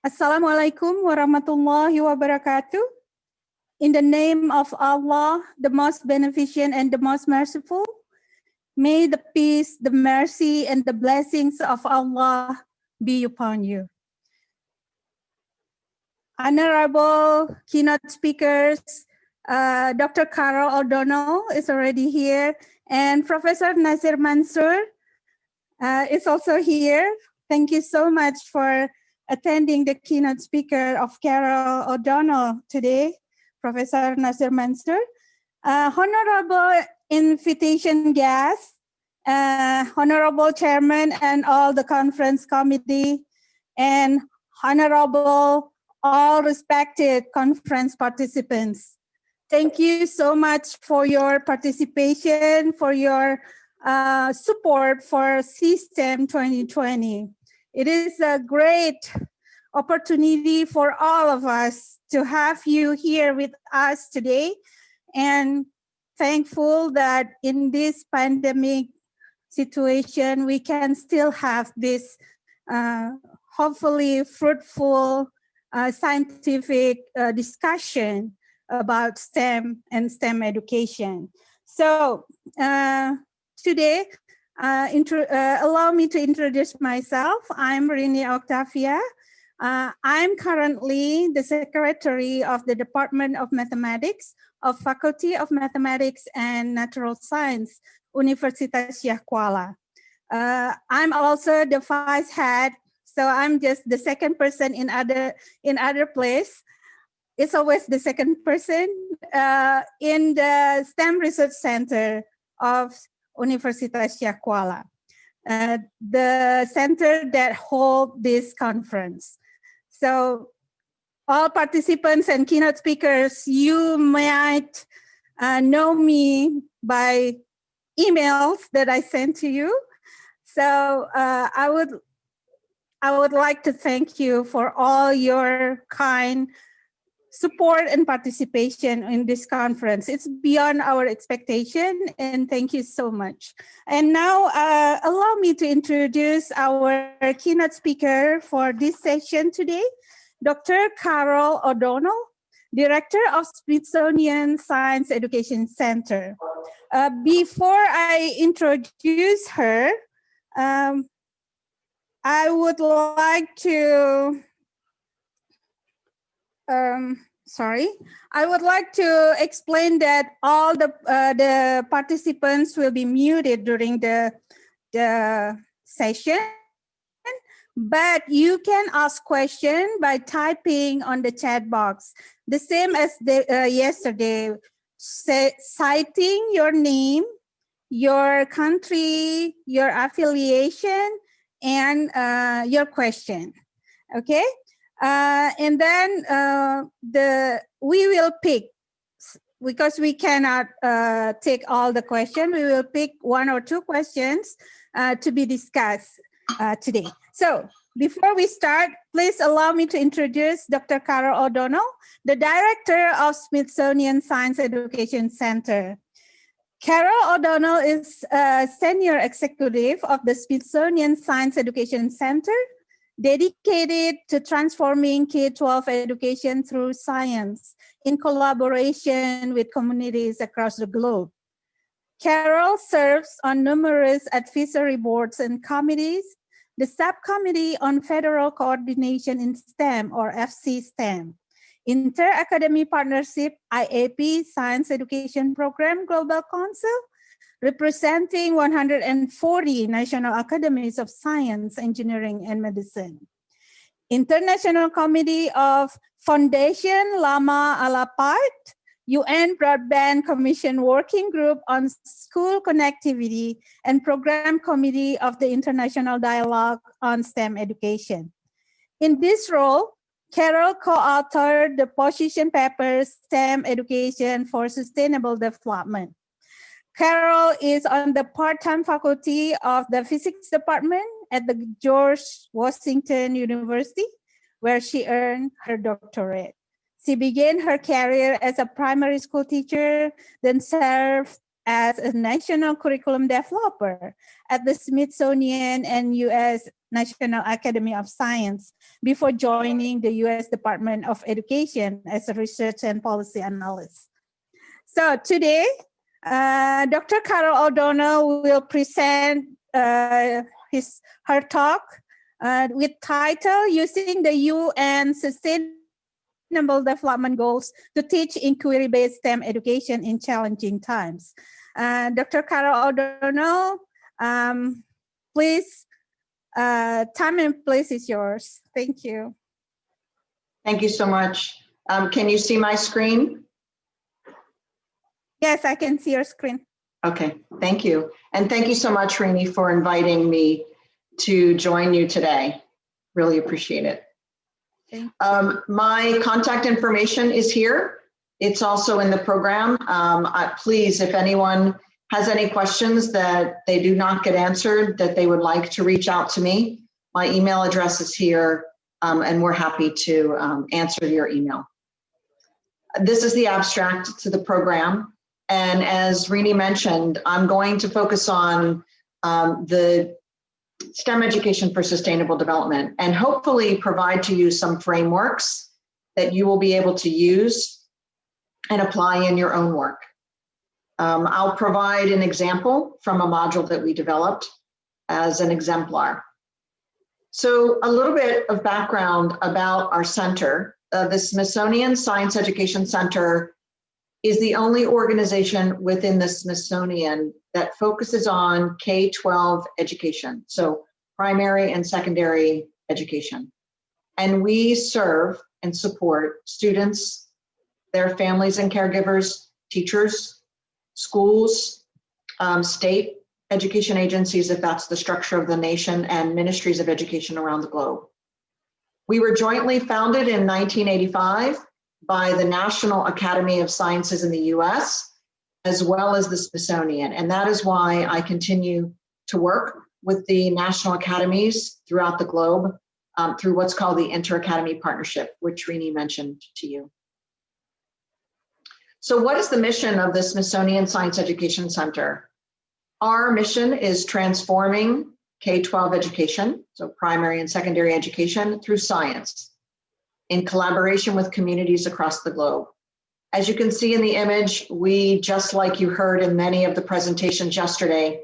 Assalamualaikum warahmatullahi wabarakatuh. In the name of Allah, the most beneficent and the most merciful, may the peace, the mercy, and the blessings of Allah be upon you. Honorable keynote speakers, Dr. Carol O'Donnell is already here, and Professor Nasir Mansur is also here. Thank you so much for attending the keynote speaker of Carol O'Donnell today, Professor Nasir Mansur. Honorable invitation guests, Honorable Chairman and all the conference committee, and Honorable all respected conference participants. Thank you so much for your participation, for your support for System 2020. It is a great opportunity for all of us to have you here with us today, and thankful that in this pandemic situation, we can still have this hopefully fruitful scientific discussion about STEM and STEM education. So today, allow me to introduce myself. I'm Rini Octavia. I'm currently the secretary of the Department of Mathematics of Faculty of Mathematics and Natural Science, Universitas Syah Kuala. I'm also the vice head, so I'm just the second person in other place. It's always the second person in the STEM Research Center of Universitas Syah Kuala, the center that holds this conference. So all participants and keynote speakers, you might know me by emails that I sent to you. So I would like to thank you for all your kind support and participation in this conference. It's beyond our expectation, and thank you so much. And now allow me to introduce our keynote speaker for this session today, Dr. Carol O'Donnell, Director of Smithsonian Science Education Center. Before I introduce her, I would like to I would like to explain that all the participants will be muted during the session, but you can ask questions by typing on the chat box, the same as yesterday, citing your name, your country, your affiliation, and your question. Okay. And then we will pick, because we cannot take all the questions, we will pick one or two questions to be discussed today. So before we start, please allow me to introduce Dr. Carol O'Donnell, the Director of Smithsonian Science Education Center. Carol O'Donnell is a Senior Executive of the Smithsonian Science Education Center, dedicated to transforming K-12 education through science in collaboration with communities across the globe. Carol serves on numerous advisory boards and committees, the Subcommittee on Federal Coordination in STEM, or FC-STEM, Inter-Academy Partnership, IAP, Science Education Program Global Council, representing 140 national academies of science, engineering, and medicine. International Committee of Foundation Lama Alapart, UN Broadband Commission Working Group on School Connectivity, and Program Committee of the International Dialogue on STEM Education. In this role, Carol co-authored the position paper, STEM Education for Sustainable Development. Carol is on the part-time faculty of the physics department at the George Washington University, where she earned her doctorate. She began her career as a primary school teacher, then served as a national curriculum developer at the Smithsonian and U.S. National Academy of Science before joining the U.S. Department of Education as a research and policy analyst. So today, Dr. Carol O'Donnell will present her talk with title, Using the UN Sustainable Development Goals to Teach Inquiry-Based STEM Education in Challenging Times. Dr. Carol O'Donnell, please, time and place is yours. Thank you. Thank you so much. Can you see my screen? Yes, I can see your screen. Okay, thank you. And thank you so much, Rini, for inviting me to join you today. Really appreciate it. My contact information is here. It's also in the program. Please, if anyone has any questions that they do not get answered, that they would like to reach out to me, my email address is here, and we're happy to answer your email. This is the abstract to the program. And as Rini mentioned, I'm going to focus on the STEM education for sustainable development and hopefully provide to you some frameworks that you will be able to use and apply in your own work. I'll provide an example from a module that we developed as an exemplar. So a little bit of background about our center. The Smithsonian Science Education Center is the only organization within the Smithsonian that focuses on K-12 education, so primary and secondary education. And we serve and support students, their families and caregivers, teachers, schools, state education agencies, if that's the structure of the nation, and ministries of education around the globe. We were jointly founded in 1985 by the National Academy of Sciences in the US, as well as the Smithsonian. And that is why I continue to work with the national academies throughout the globe through what's called the Inter-Academy Partnership, which Rini mentioned to you. So what is the mission of the Smithsonian Science Education Center? Our mission is transforming K-12 education, so primary and secondary education, through science, in collaboration with communities across the globe. As you can see in the image, we, just like you heard in many of the presentations yesterday,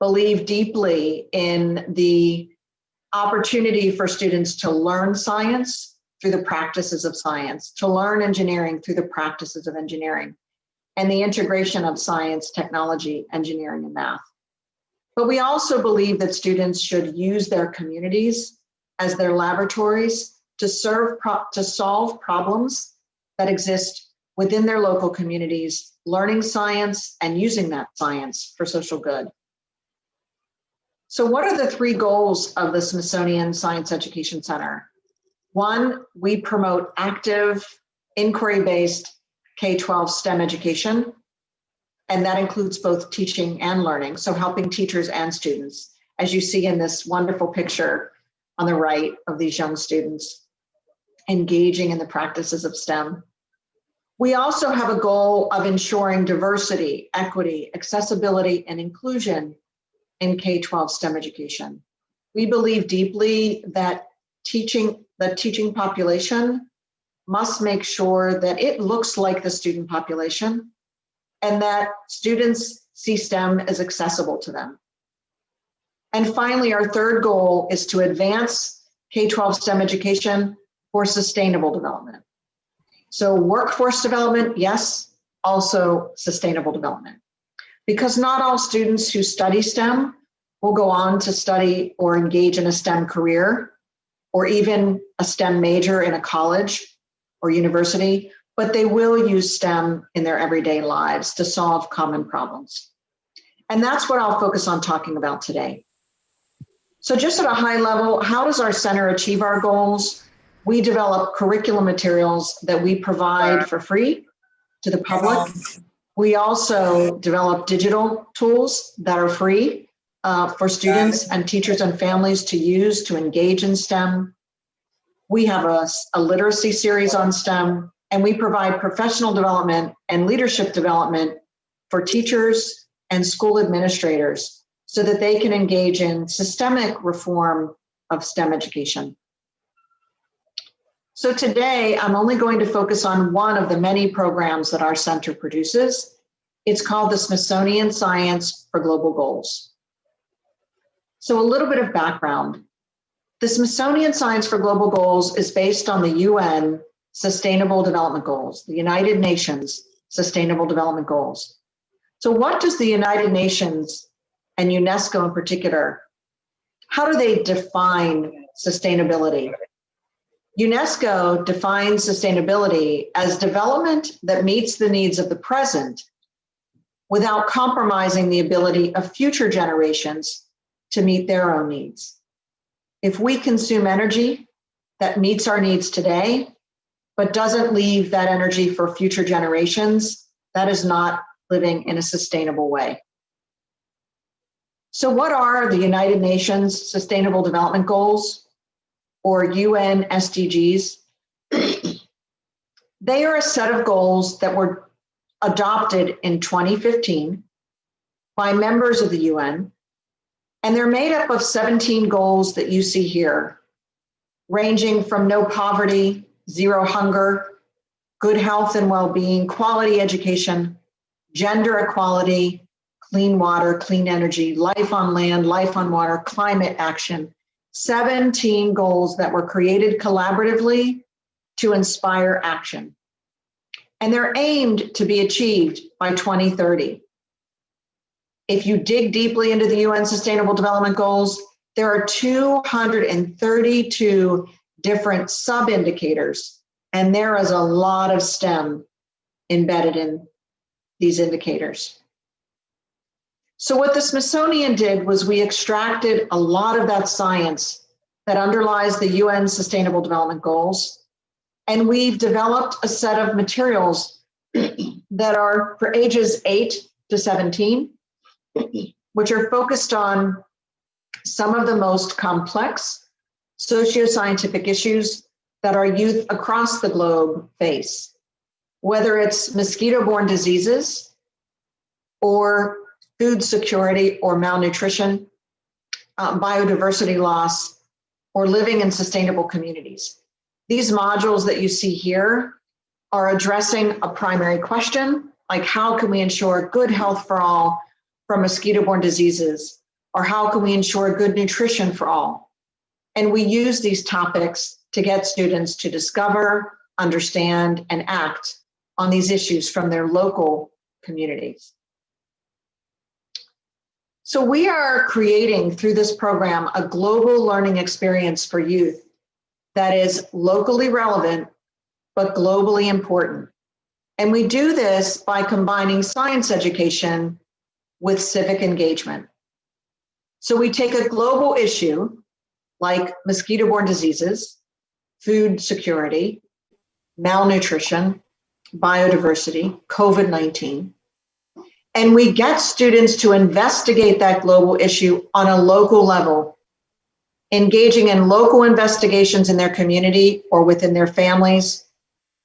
believe deeply in the opportunity for students to learn science through the practices of science, to learn engineering through the practices of engineering, and the integration of science, technology, engineering, and math. But we also believe that students should use their communities as their laboratories to solve problems that exist within their local communities, learning science and using that science for social good. So what are the three goals of the Smithsonian Science Education Center? One, we promote active, inquiry-based K-12 STEM education, and that includes both teaching and learning, so helping teachers and students, as you see in this wonderful picture on the right of these young students engaging in the practices of STEM. We also have a goal of ensuring diversity, equity, accessibility, and inclusion in K-12 STEM education. We believe deeply that the teaching population must make sure that it looks like the student population and that students see STEM as accessible to them. And finally, our third goal is to advance K-12 STEM education for sustainable development. So workforce development, yes, also sustainable development. Because not all students who study STEM will go on to study or engage in a STEM career or even a STEM major in a college or university, but they will use STEM in their everyday lives to solve common problems. And that's what I'll focus on talking about today. So just at a high level, how does our center achieve our goals? We develop curriculum materials that we provide for free to the public. We also develop digital tools that are free for students and teachers and families to use to engage in STEM. We have a literacy series on STEM, and we provide professional development and leadership development for teachers and school administrators so that they can engage in systemic reform of STEM education. So today, I'm only going to focus on one of the many programs that our center produces. It's called the Smithsonian Science for Global Goals. So a little bit of background. The Smithsonian Science for Global Goals is based on the UN Sustainable Development Goals, the United Nations Sustainable Development Goals. So what does the United Nations and UNESCO in particular, how do they define sustainability? UNESCO defines sustainability as development that meets the needs of the present without compromising the ability of future generations to meet their own needs. If we consume energy that meets our needs today, but doesn't leave that energy for future generations, that is not living in a sustainable way. So what are the United Nations Sustainable Development Goals, or UN SDGs? They are a set of goals that were adopted in 2015 by members of the UN, and they're made up of 17 goals that you see here, ranging from no poverty, zero hunger, good health and well-being, quality education, gender equality, clean water, clean energy, life on land, life on water, climate action. 17 goals that were created collaboratively to inspire action. And they're aimed to be achieved by 2030. If you dig deeply into the UN Sustainable Development Goals, there are 232 different sub-indicators, and there is a lot of STEM embedded in these indicators. So what the Smithsonian did was we extracted a lot of that science that underlies the UN Sustainable Development Goals, and we've developed a set of materials that are for ages 8 to 17, which are focused on some of the most complex socio-scientific issues that our youth across the globe face, whether it's mosquito-borne diseases or food security or malnutrition, biodiversity loss, or living in sustainable communities. These modules that you see here are addressing a primary question, like how can we ensure good health for all from mosquito-borne diseases, or how can we ensure good nutrition for all? And we use these topics to get students to discover, understand, and act on these issues from their local communities. So we are creating through this program a global learning experience for youth that is locally relevant, but globally important. And we do this by combining science education with civic engagement. So we take a global issue like mosquito-borne diseases, food security, malnutrition, biodiversity, COVID-19, and we get students to investigate that global issue on a local level, engaging in local investigations in their community or within their families,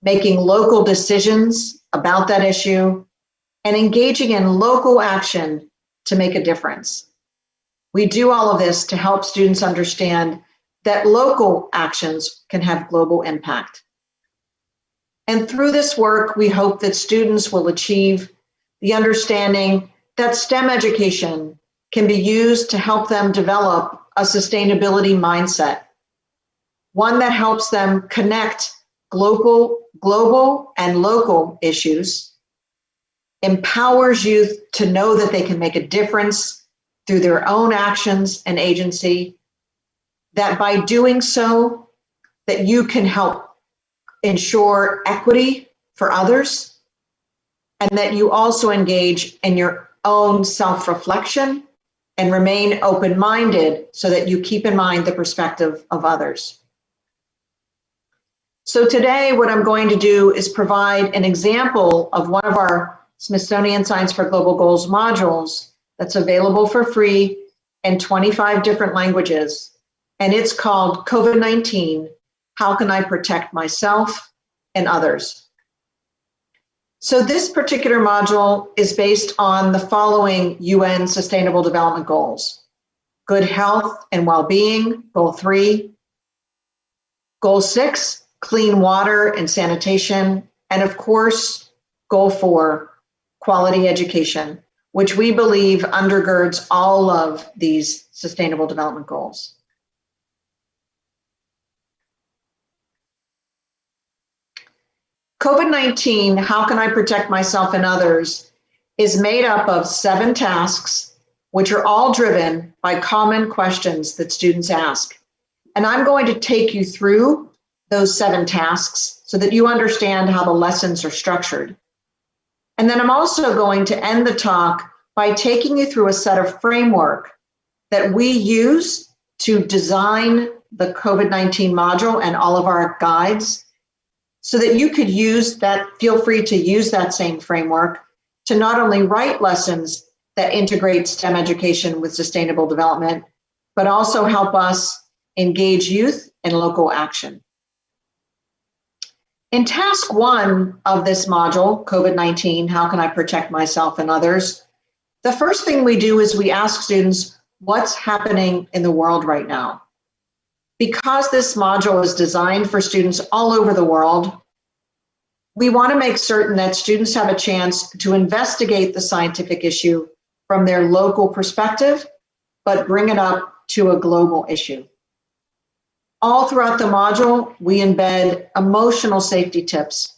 making local decisions about that issue, and engaging in local action to make a difference. We do all of this to help students understand that local actions can have global impact. And through this work, we hope that students will achieve the understanding that STEM education can be used to help them develop a sustainability mindset, one that helps them connect global and local issues, empowers youth to know that they can make a difference through their own actions and agency, that by doing so, that you can help ensure equity for others, and that you also engage in your own self-reflection and remain open-minded so that you keep in mind the perspective of others. So today, what I'm going to do is provide an example of one of our Smithsonian Science for Global Goals modules that's available for free in 25 different languages. And it's called COVID-19, How Can I Protect Myself and Others? So this particular module is based on the following UN Sustainable Development Goals: good health and well-being, Goal 3, Goal 6, clean water and sanitation, and of course, Goal 4, quality education, which we believe undergirds all of these Sustainable Development Goals. COVID-19, how can I protect myself and others, is made up of 7 tasks, which are all driven by common questions that students ask. And I'm going to take you through those 7 tasks so that you understand how the lessons are structured. And then I'm also going to end the talk by taking you through a set of framework that we use to design the COVID-19 module and all of our guides, so that you could use that, feel free to use that same framework to not only write lessons that integrate STEM education with sustainable development, but also help us engage youth in local action. In task 1 of this module, COVID-19, how can I protect myself and others? The first thing we do is we ask students, what's happening in the world right now? Because this module is designed for students all over the world, we want to make certain that students have a chance to investigate the scientific issue from their local perspective, but bring it up to a global issue. All throughout the module, we embed emotional safety tips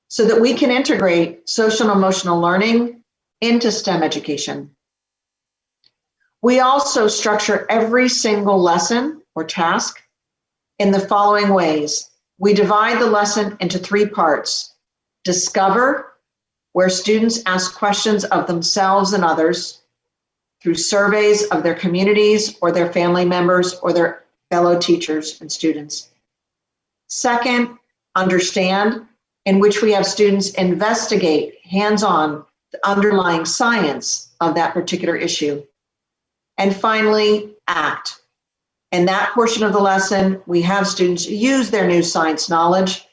so that we can integrate social and emotional learning into STEM education. We also structure every single lesson or task in the following ways. We divide the lesson into 3 parts. Discover, where students ask questions of themselves and others through surveys of their communities or their family members or their fellow teachers and students. Second, understand, in which we have students investigate hands-on the underlying science of that particular issue. And finally, act. In that portion of the lesson, we have students use their new science knowledge,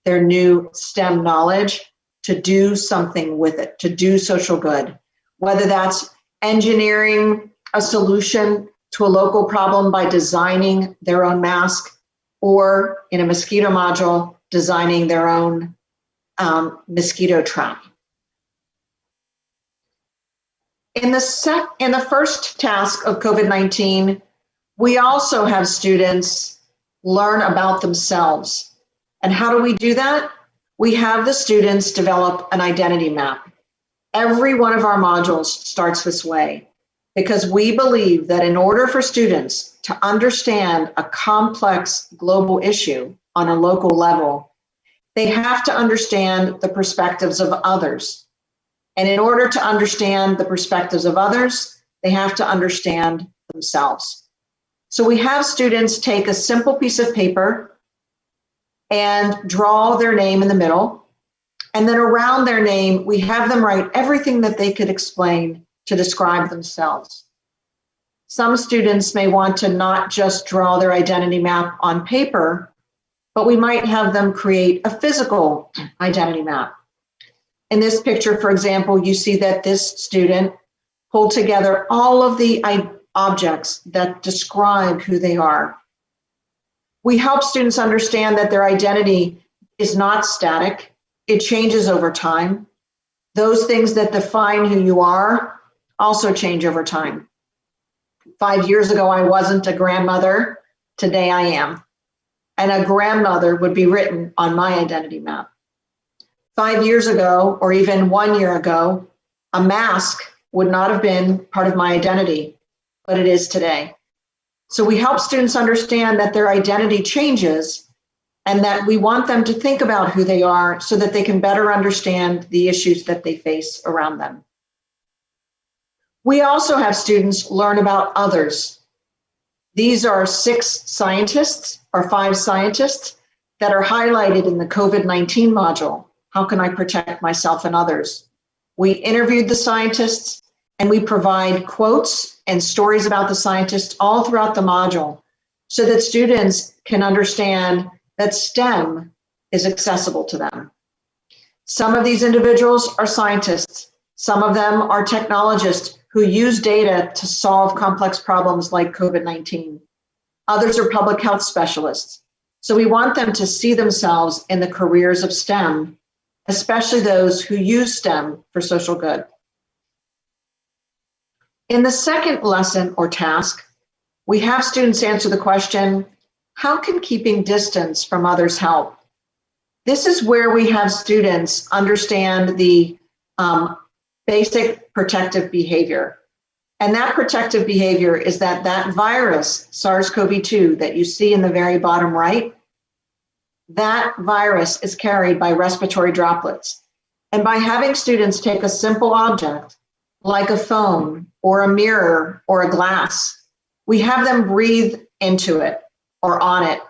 their new STEM knowledge, to do something with it, to do social good, whether that's engineering a solution to a local problem by designing their own mask, or in a mosquito module, designing their own mosquito trap. In the first task of COVID-19, we also have students learn about themselves. And how do we do that? We have the students develop an identity map. Every one of our modules starts this way, because we believe that in order for students to understand a complex global issue on a local level, they have to understand the perspectives of others. And in order to understand the perspectives of others, they have to understand themselves. So we have students take a simple piece of paper and draw their name in the middle. And then around their name, we have them write everything that they could explain to describe themselves. Some students may want to not just draw their identity map on paper, but we might have them create a physical identity map. In this picture, for example, you see that this student pulled together all of the objects that describe who they are. We help students understand that their identity is not static. It changes over time. Those things that define who you are also change over time. 5 years ago, I wasn't a grandmother. Today I am. And a grandmother would be written on my identity map. 5 years ago, or even 1 year ago, a mask would not have been part of my identity, but it is today. So we help students understand that their identity changes and that we want them to think about who they are so that they can better understand the issues that they face around them. We also have students learn about others. These are 6 scientists or 5 scientists that are highlighted in the COVID-19 module. How can I protect myself and others? We interviewed the scientists and we provide quotes and stories about the scientists all throughout the module so that students can understand that STEM is accessible to them. Some of these individuals are scientists. Some of them are technologists who use data to solve complex problems like COVID-19. Others are public health specialists. So we want them to see themselves in the careers of STEM, especially those who use STEM for social good. In the second lesson or task, we have students answer the question, how can keeping distance from others help? This is where we have students understand the basic protective behavior. And that protective behavior is that virus, SARS-CoV-2, that you see in the very bottom right, that virus is carried by respiratory droplets. And by having students take a simple object, like a phone or a mirror or a glass, we have them breathe into it or on it,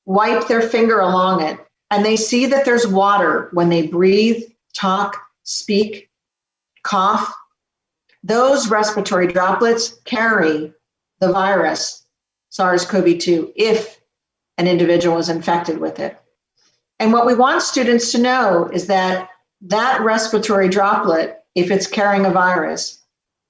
wipe their finger along it, and they see that there's water when they breathe, talk, speak, cough. Those respiratory droplets carry the virus, SARS-CoV-2, if an individual is infected with it. And what we want students to know is that that respiratory droplet, if it's carrying a virus,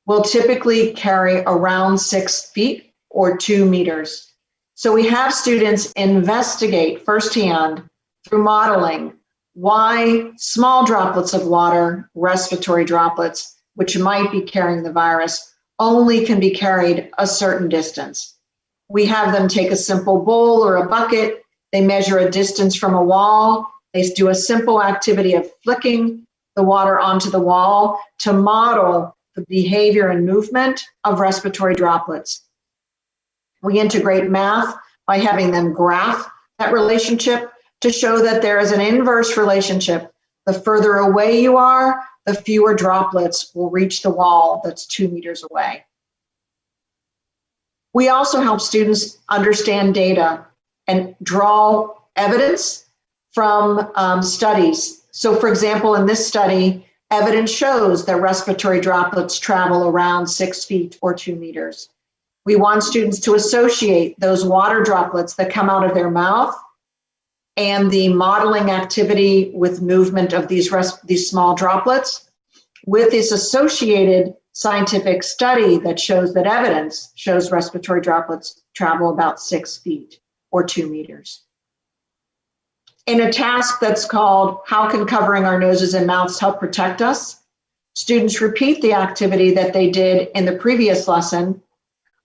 will typically carry around 6 feet or 2 meters. So we have students investigate firsthand through modeling why small droplets of water, respiratory droplets, which might be carrying the virus, only can be carried a certain distance. We have them take a simple bowl or a bucket, they measure a distance from a wall, they do a simple activity of flicking the water onto the wall to model the behavior and movement of respiratory droplets. We integrate math by having them graph that relationship to show that there is an inverse relationship. The further away you are, the fewer droplets will reach the wall that's 2 meters away. We also help students understand data and draw evidence from studies. So for example, in this study, evidence shows that respiratory droplets travel around 6 feet or 2 meters. We want students to associate those water droplets that come out of their mouth and the modeling activity with movement of these small droplets with this associated scientific study that shows that evidence shows respiratory droplets travel about 6 feet or 2 meters. In a task that's called, how can covering our noses and mouths help protect us? Students repeat the activity that they did in the previous lesson,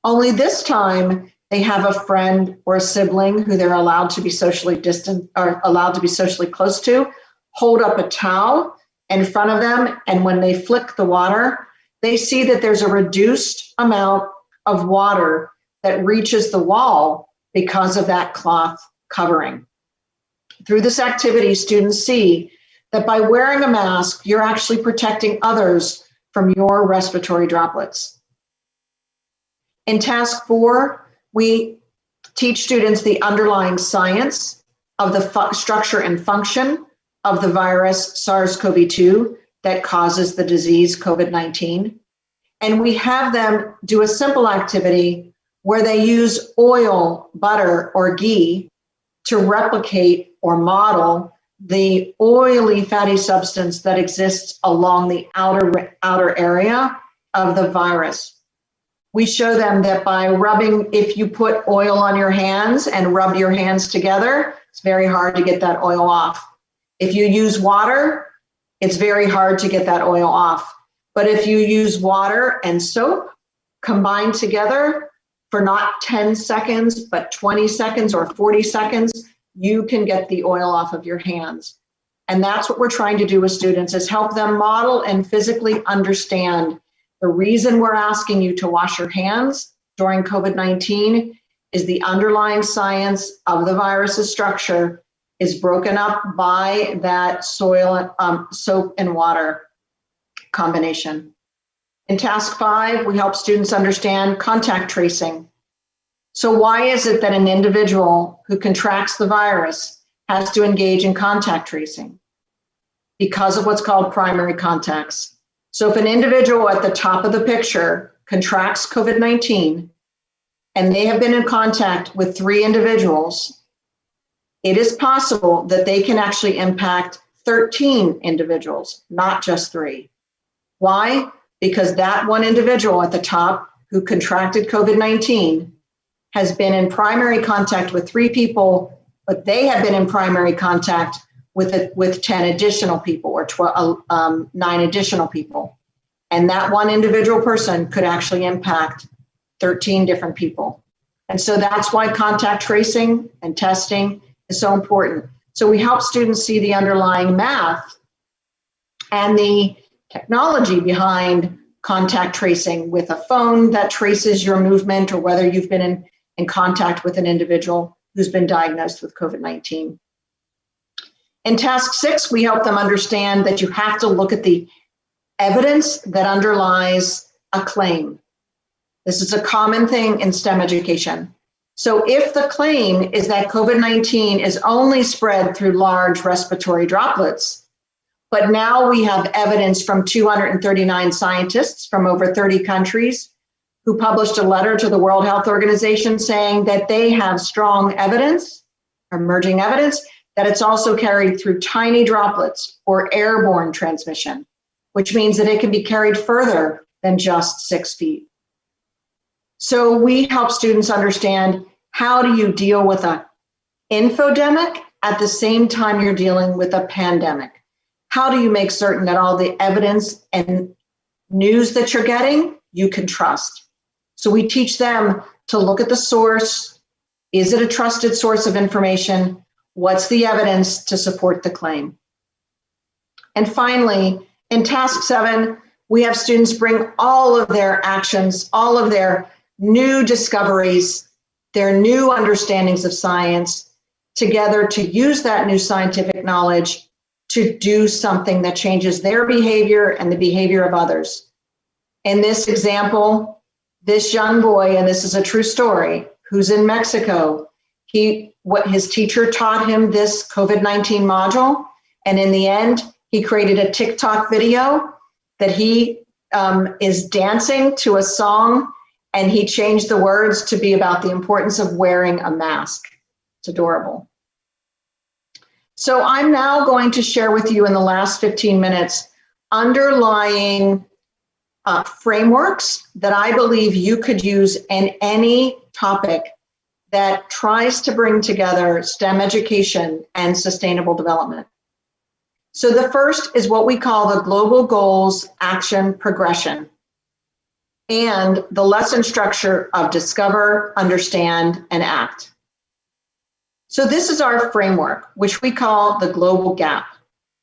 only this time they have a friend or a sibling who they're allowed to be socially distant or allowed to be socially close to, hold up a towel in front of them, and when they flick the water, they see that there's a reduced amount of water that reaches the wall because of that cloth covering. Through this activity, students see that by wearing a mask, you're actually protecting others from your respiratory droplets. In task 4, we teach students the underlying science of the structure and function of the virus SARS-CoV-2 that causes the disease COVID-19. And we have them do a simple activity where they use oil, butter, or ghee to replicate or model the oily fatty substance that exists along the outer area of the virus. We show them that by rubbing, if you put oil on your hands and rub your hands together, it's very hard to get that oil off. If you use water, it's very hard to get that oil off. But if you use water and soap combined together for not 10 seconds, but 20 seconds or 40 seconds, you can get the oil off of your hands. And that's what we're trying to do with students, is help them model and physically understand the reason we're asking you to wash your hands during COVID-19 is the underlying science of the virus's structure is broken up by that soil, soap and water combination. In task 5, we help students understand contact tracing. So why is it that an individual who contracts the virus has to engage in contact tracing? Because of what's called primary contacts. So if an individual at the top of the picture contracts COVID-19 and they have been in contact with 3 individuals, it is possible that they can actually impact 13 individuals, not just 3. Why? Because that one individual at the top who contracted COVID-19 has been in primary contact with 3 people, but they have been in primary contact with 10 additional people or 9 additional people. And that one individual person could actually impact 13 different people. And so that's why contact tracing and testing is so important. So we help students see the underlying math and the technology behind contact tracing with a phone that traces your movement or whether you've been in contact with an individual who's been diagnosed with COVID-19. In task 6, we help them understand that you have to look at the evidence that underlies a claim. This is a common thing in STEM education. So if the claim is that COVID-19 is only spread through large respiratory droplets, but now we have evidence from 239 scientists from over 30 countries who published a letter to the World Health Organization saying that they have strong evidence, emerging evidence, that it's also carried through tiny droplets or airborne transmission, which means that it can be carried further than just 6 feet. So we help students understand, how do you deal with an infodemic at the same time you're dealing with a pandemic? How do you make certain that all the evidence and news that you're getting, you can trust? So we teach them to look at the source. Is it a trusted source of information? What's the evidence to support the claim? And finally, in task 7, we have students bring all of their actions, all of their new discoveries, their new understandings of science together to use that new scientific knowledge to do something that changes their behavior and the behavior of others. In this example, this young boy, and this is a true story, who's in Mexico, his teacher taught him this COVID-19 module, and in the end, he created a TikTok video that he is dancing to a song, and he changed the words to be about the importance of wearing a mask. It's adorable. So I'm now going to share with you in the last 15 minutes underlying frameworks that I believe you could use in any topic that tries to bring together STEM education and sustainable development. So the first is what we call the Global Goals Action Progression and the lesson structure of discover, understand, and act. So this is our framework, which we call the Global GAP,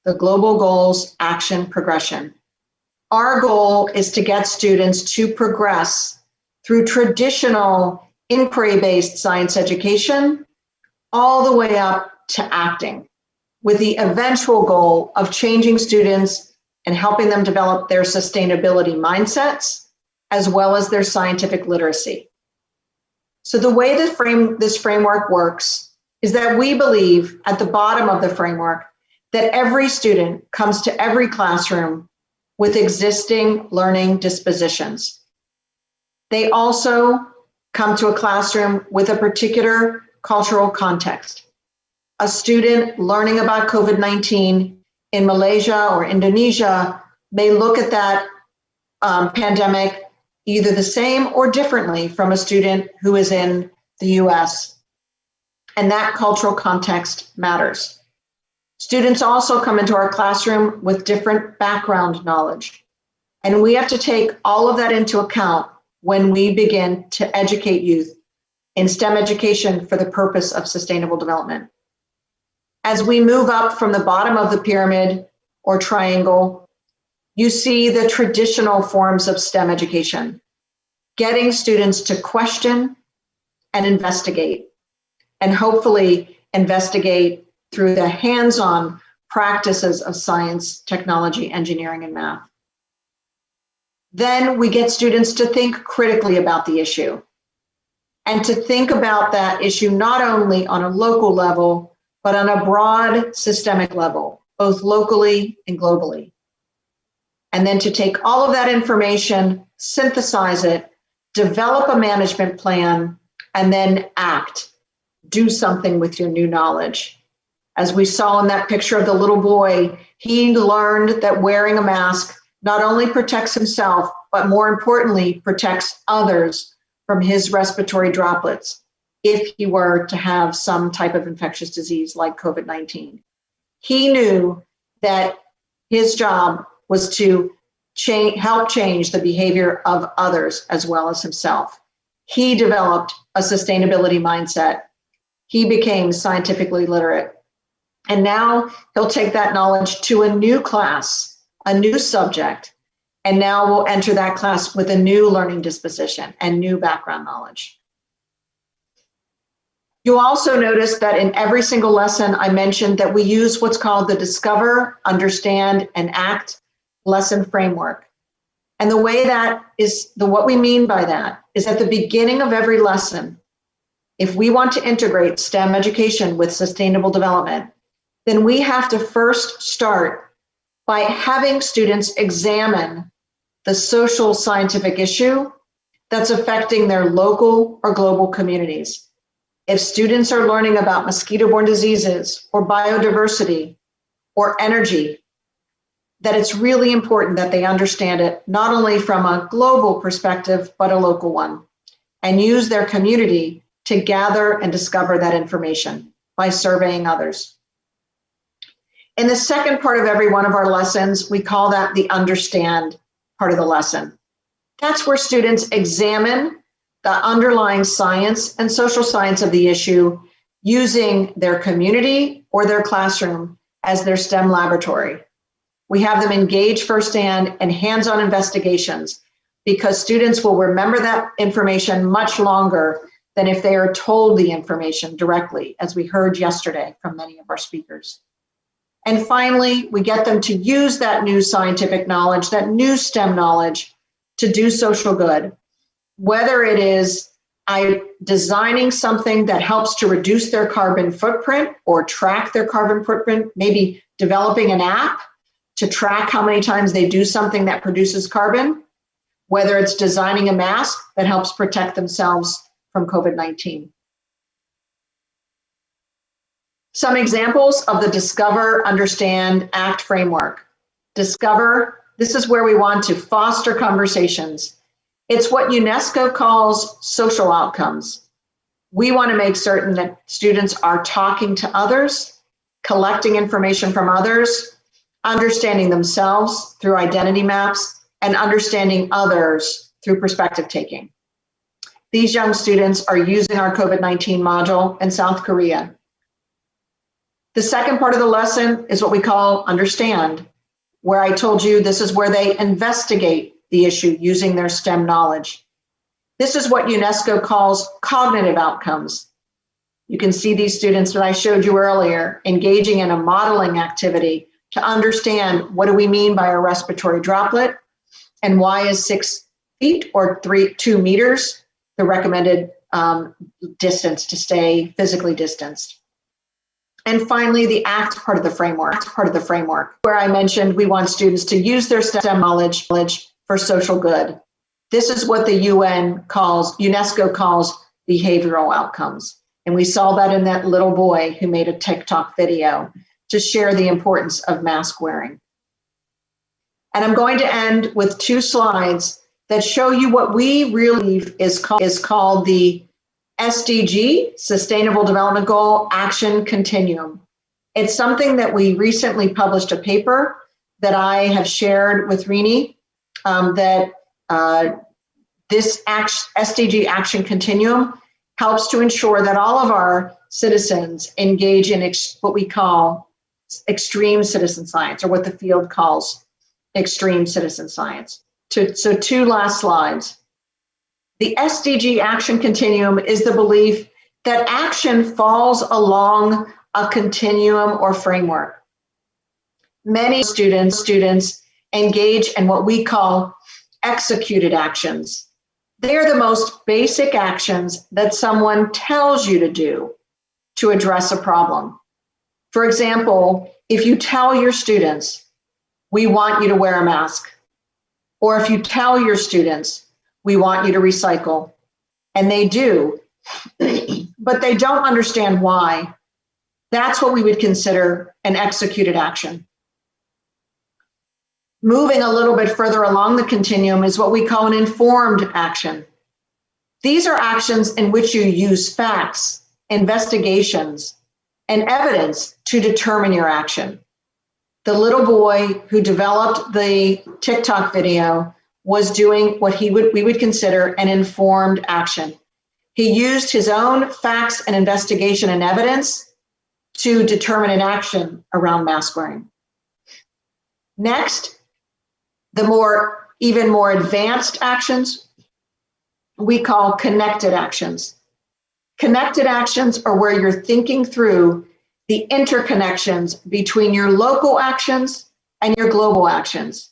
the Global Goals Action Progression. Our goal is to get students to progress through traditional inquiry-based science education all the way up to acting, with the eventual goal of changing students and helping them develop their sustainability mindsets, as well as their scientific literacy. So the way this framework works is that we believe at the bottom of the framework that every student comes to every classroom with existing learning dispositions. They also come to a classroom with a particular cultural context. A student learning about COVID-19 in Malaysia or Indonesia may look at that pandemic either the same or differently from a student who is in the US. And that cultural context matters. Students also come into our classroom with different background knowledge. And we have to take all of that into account when we begin to educate youth in STEM education for the purpose of sustainable development. As we move up from the bottom of the pyramid or triangle, you see the traditional forms of STEM education, getting students to question and investigate, and hopefully investigate through the hands-on practices of science, technology, engineering, and math. Then we get students to think critically about the issue and to think about that issue not only on a local level, but on a broad systemic level, both locally and globally. And then to take all of that information, synthesize it, develop a management plan, and then act. Do something with your new knowledge. As we saw in that picture of the little boy, he learned that wearing a mask not only protects himself, but more importantly, protects others from his respiratory droplets if he were to have some type of infectious disease like COVID-19. He knew that his job was to help change the behavior of others as well as himself. He developed a sustainability mindset. He became scientifically literate. And now he'll take that knowledge to a new class, a new subject, and now we'll enter that class with a new learning disposition and new background knowledge. You'll also notice that in every single lesson, I mentioned that we use what's called the Discover, Understand, and Act lesson framework. And the way that is, what we mean by that is at the beginning of every lesson, if we want to integrate STEM education with sustainable development, then we have to first start by having students examine the social scientific issue that's affecting their local or global communities. If students are learning about mosquito-borne diseases or biodiversity or energy, that it's really important that they understand it not only from a global perspective, but a local one, and use their community to gather and discover that information by surveying others. In the second part of every one of our lessons, we call that the Understand part of the lesson. That's where students examine the underlying science and social science of the issue using their community or their classroom as their STEM laboratory. We have them engage firsthand in hands-on investigations because students will remember that information much longer than if they are told the information directly, as we heard yesterday from many of our speakers. And finally, we get them to use that new scientific knowledge, that new STEM knowledge, to do social good. Whether it is designing something that helps to reduce their carbon footprint or track their carbon footprint, maybe developing an app to track how many times they do something that produces carbon, whether it's designing a mask that helps protect themselves from COVID-19. Some examples of the Discover, Understand, Act framework. Discover, this is where we want to foster conversations. It's what UNESCO calls social outcomes. We want to make certain that students are talking to others, collecting information from others, understanding themselves through identity maps, and understanding others through perspective taking. These young students are using our COVID-19 module in South Korea. The second part of the lesson is what we call Understand, where I told you this is where they investigate the issue using their STEM knowledge. This is what UNESCO calls cognitive outcomes. You can see these students that I showed you earlier engaging in a modeling activity to understand what do we mean by a respiratory droplet and why is 6 feet or 2 meters the recommended distance to stay physically distanced. And finally, the ACT part of the framework, where I mentioned we want students to use their STEM knowledge for social good. This is what the UNESCO calls behavioral outcomes. And we saw that in that little boy who made a TikTok video to share the importance of mask wearing. And I'm going to end with 2 slides that show you what we really believe is called the SDG, Sustainable Development Goal Action Continuum. It's something that we recently published a paper that I have shared with Rini, this SDG Action Continuum helps to ensure that all of our citizens engage in what we call extreme citizen science, or what the field calls extreme citizen science. So 2 last slides. The SDG Action Continuum is the belief that action falls along a continuum or framework. Many students engage in what we call executed actions. They are the most basic actions that someone tells you to do to address a problem. For example, if you tell your students, we want you to wear a mask, or if you tell your students, we want you to recycle, and they do, but they don't understand why. That's what we would consider an executed action. Moving a little bit further along the continuum is what we call an informed action. These are actions in which you use facts, investigations, and evidence to determine your action. The little boy who developed the TikTok video was doing what we would consider an informed action. He used his own facts and investigation and evidence to determine an action around mask wearing. Next, the even more advanced actions we call connected actions. Connected actions are where you're thinking through the interconnections between your local actions and your global actions,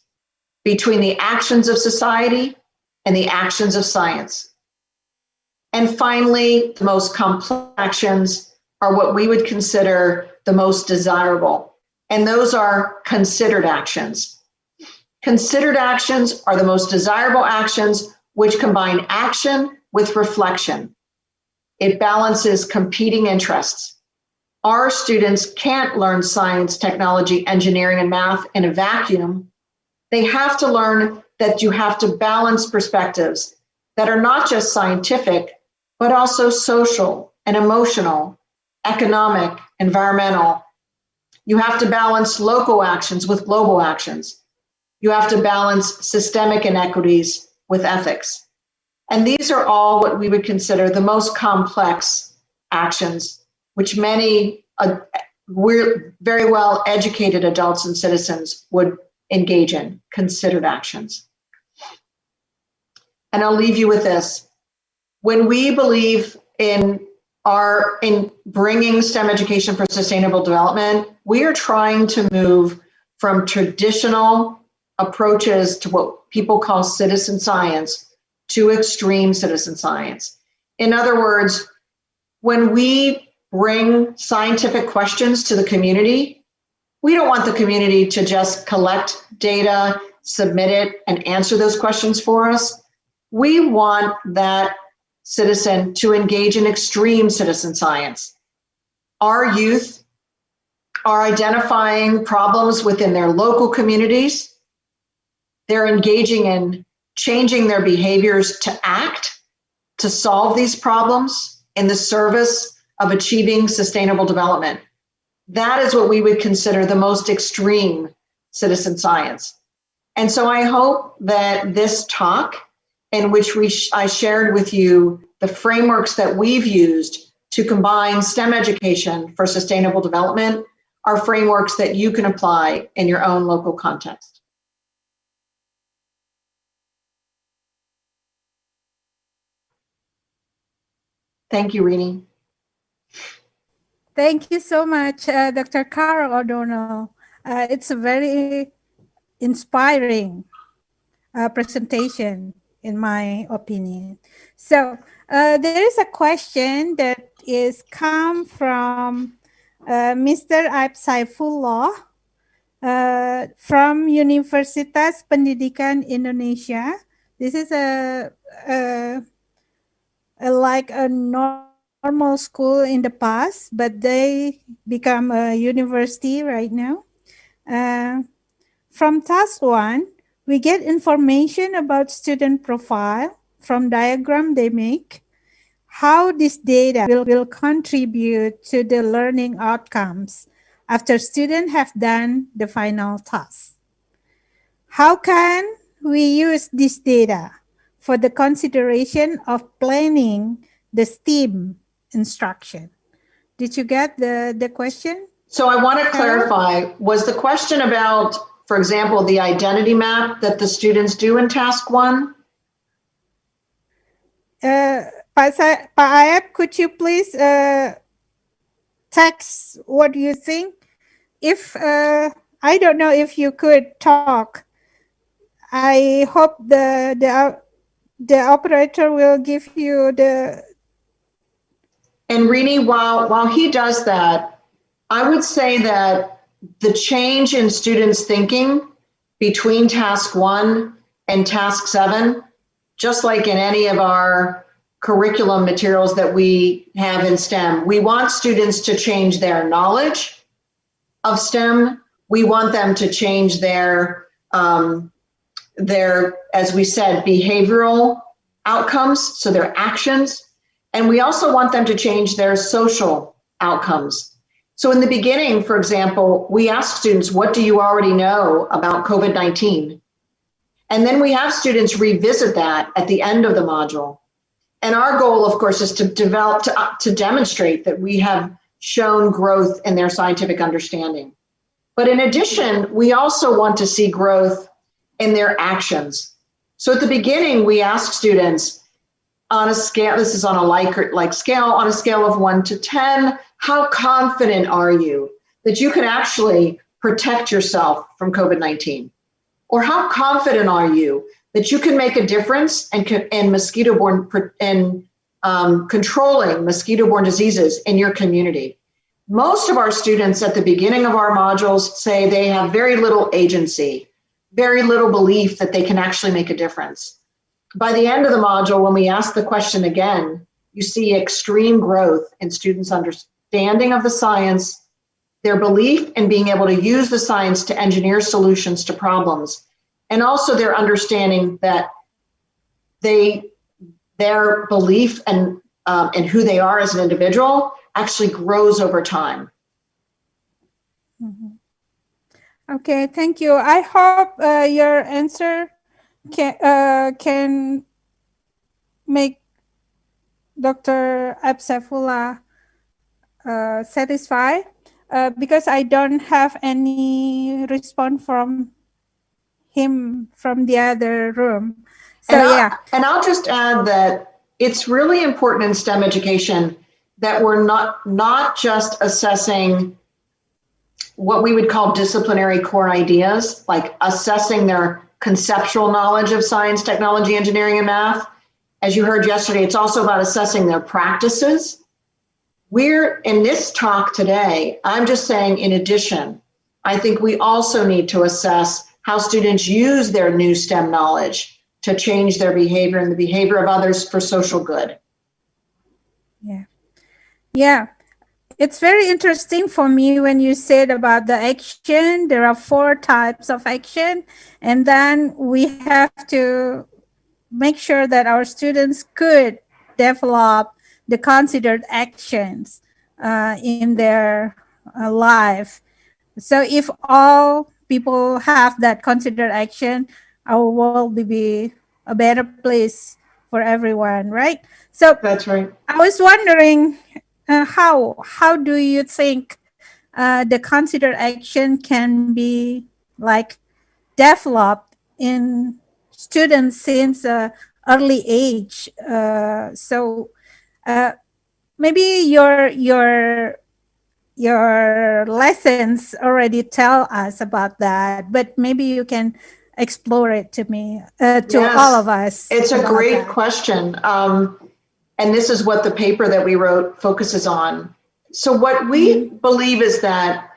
between the actions of society and the actions of science. And finally, the most complex actions are what we would consider the most desirable, and those are considered actions. Considered actions are the most desirable actions which combine action with reflection. It balances competing interests. Our students can't learn science, technology, engineering, and math in a vacuum. They have to learn that you have to balance perspectives that are not just scientific, but also social and emotional, economic, environmental. You have to balance local actions with global actions. You have to balance systemic inequities with ethics. And these are all what we would consider the most complex actions, which many we're very well educated adults and citizens would engage in, considered actions. And I'll leave you with this. When we believe in bringing STEM education for sustainable development, we are trying to move from traditional approaches to what people call citizen science to extreme citizen science. In other words, when we bring scientific questions to the community, we don't want the community to just collect data, submit it, and answer those questions for us. We want that citizen to engage in extreme citizen science. Our youth are identifying problems within their local communities. They're engaging in changing their behaviors to act, to solve these problems in the service of achieving sustainable development. That is what we would consider the most extreme citizen science. And so I hope that this talk, in which I shared with you the frameworks that we've used to combine STEM education for sustainable development, are frameworks that you can apply in your own local context. Thank you, Rini. Thank you so much, Dr. Carol O'Donnell. It's a very inspiring presentation, in my opinion. So there is a question that is come from Mr. Aib Saifullah from Universitas Pendidikan Indonesia. This is like a normal school in the past, but they become a university right now. From task 1, we get information about student profile from diagram they make, how this data will contribute to the learning outcomes after students have done the final task. How can we use this data for the consideration of planning the STEAM instruction? Did you get the question? So I want to clarify, was the question about, for example, the identity map that the students do in task 1? Pak Aib, could you please text what you think? If I don't know if you could talk, I hope the operator will give you the. And Rini, while he does that, I would say that the change in students' thinking between task 1 and task 7, just like in any of our curriculum materials that we have in STEM. We want students to change their knowledge of STEM. We want them to change their, as we said, behavioral outcomes, so their actions. And we also want them to change their social outcomes. So in the beginning, for example, we ask students, what do you already know about COVID-19? And then we have students revisit that at the end of the module. And our goal, of course, is to develop, to demonstrate that we have shown growth in their scientific understanding. But in addition, we also want to see growth in their actions. So at the beginning, we ask students on a scale, this is on a like scale, on a scale of 1 to 10, how confident are you that you can actually protect yourself from COVID-19? Or how confident are you that you can make a difference in mosquito-borne and controlling mosquito-borne diseases in your community? Most of our students at the beginning of our modules say they have very little agency, very little belief that they can actually make a difference. By the end of the module, when we ask the question again, you see extreme growth in students' understanding of the science, their belief in being able to use the science to engineer solutions to problems, and also their understanding that their belief and who they are as an individual actually grows over time. Mm-hmm. Okay, thank you. I hope your answer can make Dr. Absafullah satisfied, because I don't have any response from him from the other room. So and I'll just add that it's really important in STEM education that we're not just assessing what we would call disciplinary core ideas, like assessing their conceptual knowledge of science, technology, engineering, and math. As you heard yesterday, it's also about assessing their practices. We're in this talk today, I'm just saying, in addition, I think we also need to assess how students use their new STEM knowledge to change their behavior and the behavior of others for social good. Yeah. It's very interesting for me when you said about the action. There are 4 types of action, and then we have to make sure that our students could develop the considered actions in their life. So if all people have that considered action, our world will be a better place for everyone, right? So that's right. I was wondering, how do you think the considered action can be like developed in students since early age? So maybe your lessons already tell us about that, but maybe you can explore it to me, to all of us. It's a great question. And this is what the paper that we wrote focuses on. So what we believe is that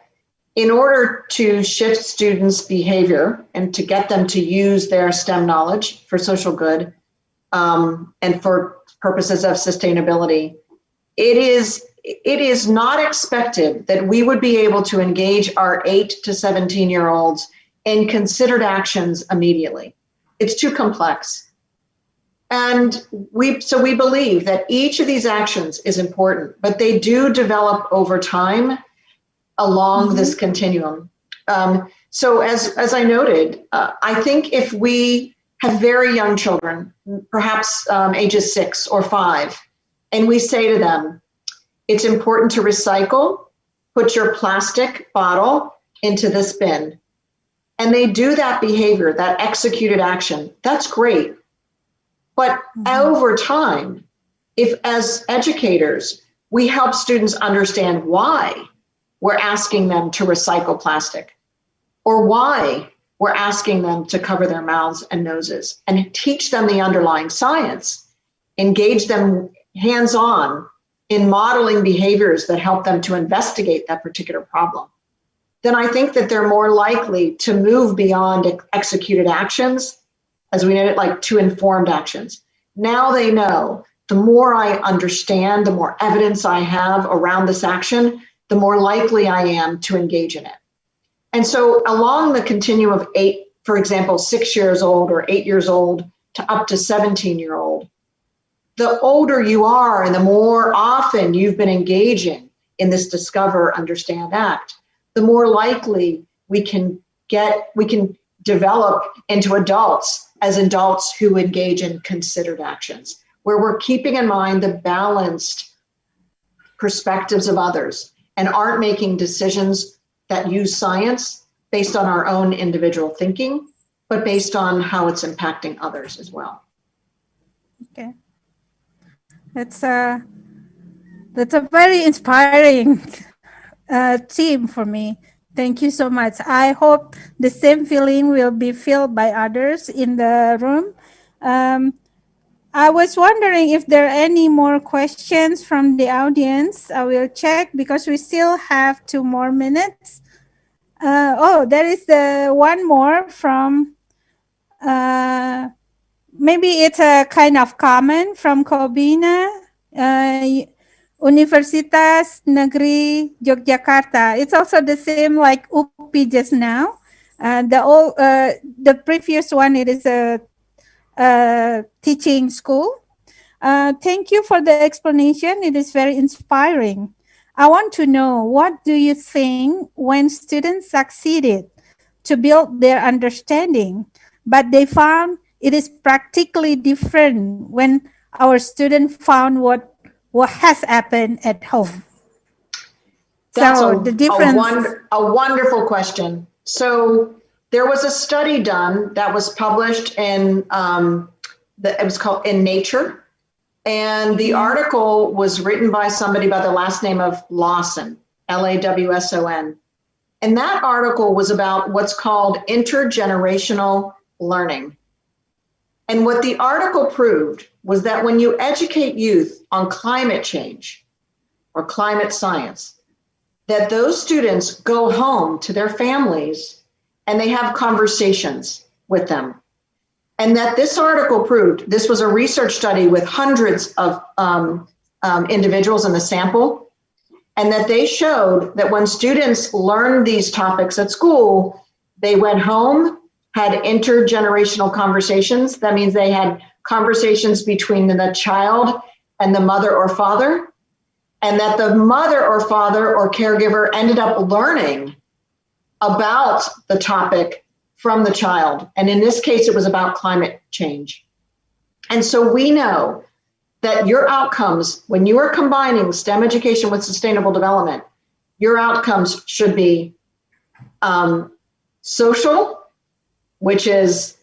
in order to shift students' behavior and to get them to use their STEM knowledge for social good and for purposes of sustainability, it is not expected that we would be able to engage our 8 to 17-year-olds in considered actions immediately. It's too complex. And we believe that each of these actions is important, but they do develop over time along this continuum. So as I noted, I think if we have very young children, perhaps ages 6 or 5, and we say to them, it's important to recycle, put your plastic bottle into this bin. And they do that behavior, that executed action, that's great. But over time, if as educators, we help students understand why we're asking them to recycle plastic, or why we're asking them to cover their mouths and noses, and teach them the underlying science, engage them hands-on in modeling behaviors that help them to investigate that particular problem, then I think that they're more likely to move beyond executed actions, as we know it, like to informed actions. Now they know the more I understand, the more evidence I have around this action, the more likely I am to engage in it. And so along the continuum of 8, for example, 6 years old or 8 years old to up to 17-year-old, the older you are and the more often you've been engaging in this discover, understand, act, the more likely we can develop into adults as adults who engage in considered actions, where we're keeping in mind the balanced perspectives of others and aren't making decisions that use science based on our own individual thinking, but based on how it's impacting others as well. Okay. That's a very inspiring theme for me. Thank you so much. I hope the same feeling will be felt by others in the room. I was wondering if there are any more questions from the audience. I will check because we still have 2 more minutes. There is the one more from, maybe it's a kind of comment from Kobina, Universitas Negeri Yogyakarta. It's also the same like UPI just now. The previous one, it is a teaching school. Thank you for the explanation. It is very inspiring. I want to know, what do you think when students succeeded to build their understanding, but they found it is practically different when our students found what has happened at home? That's so the difference. a wonderful question. So there was a study done that was published in, it was called in Nature. And the article was written by somebody by the last name of Lawson, Lawson. And that article was about what's called intergenerational learning. And what the article proved was that when you educate youth on climate change or climate science, that those students go home to their families and they have conversations with them. And that this article proved, this was a research study with hundreds of individuals in the sample, and that they showed that when students learned these topics at school, they went home, had intergenerational conversations. That means they had conversations between the child and the mother or father, and that the mother or father or caregiver ended up learning about the topic from the child. And in this case, it was about climate change. And so we know that your outcomes, when you are combining STEM education with sustainable development, your outcomes should be social, which is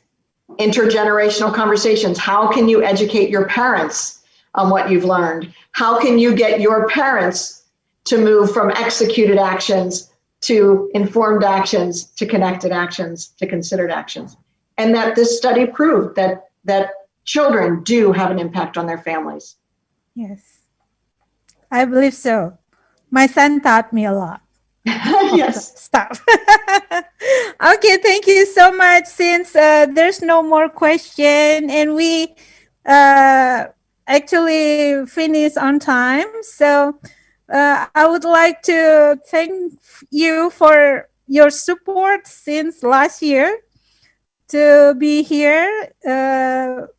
intergenerational conversations. How can you educate your parents on what you've learned? How can you get your parents to move from executed actions to informed actions, to connected actions, to considered actions? And that this study proved that children do have an impact on their families. Yes, I believe so. My son taught me a lot. Yes. Stuff. Okay, thank you so much. Since there's no more question and we actually finished on time, so I would like to thank you for your support since last year to be here.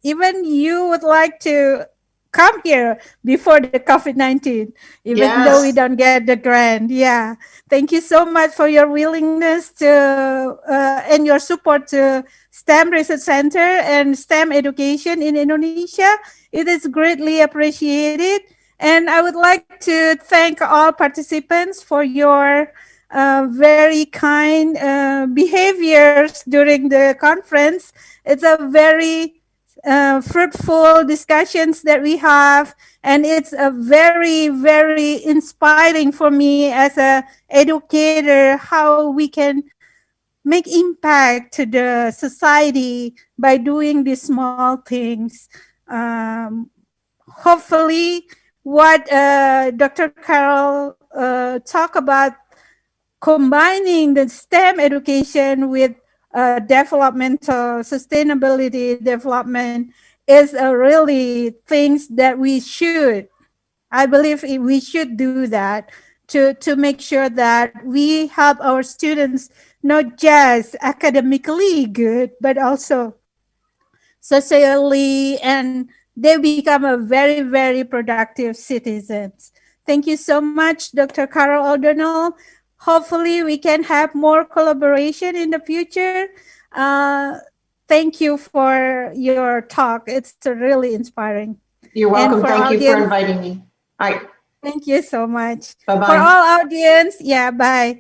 Even you would like to come here before the COVID-19, even though we don't get the grant. Yeah. Thank you so much for your willingness to and your support to STEM Research Center and STEM education in Indonesia. It is greatly appreciated. And I would like to thank all participants for your very kind behaviors during the conference. It's a very fruitful discussions that we have, and it's a very, very inspiring for me as a educator how we can make impact to the society by doing these small things. Hopefully what Dr. Carol talked about, combining the STEM education with developmental sustainability development is a really things that I believe we should do that to make sure that we help our students not just academically good, but also socially, and they become a very, very productive citizens. Thank you so much, Dr. Carol O'Donnell. Hopefully, we can have more collaboration in the future. Uh, Thank you for your talk. It's really inspiring. You're And welcome. for Thank you for audience, inviting me. All right. thank you so much. For Bye-bye. all audience, yeah, bye.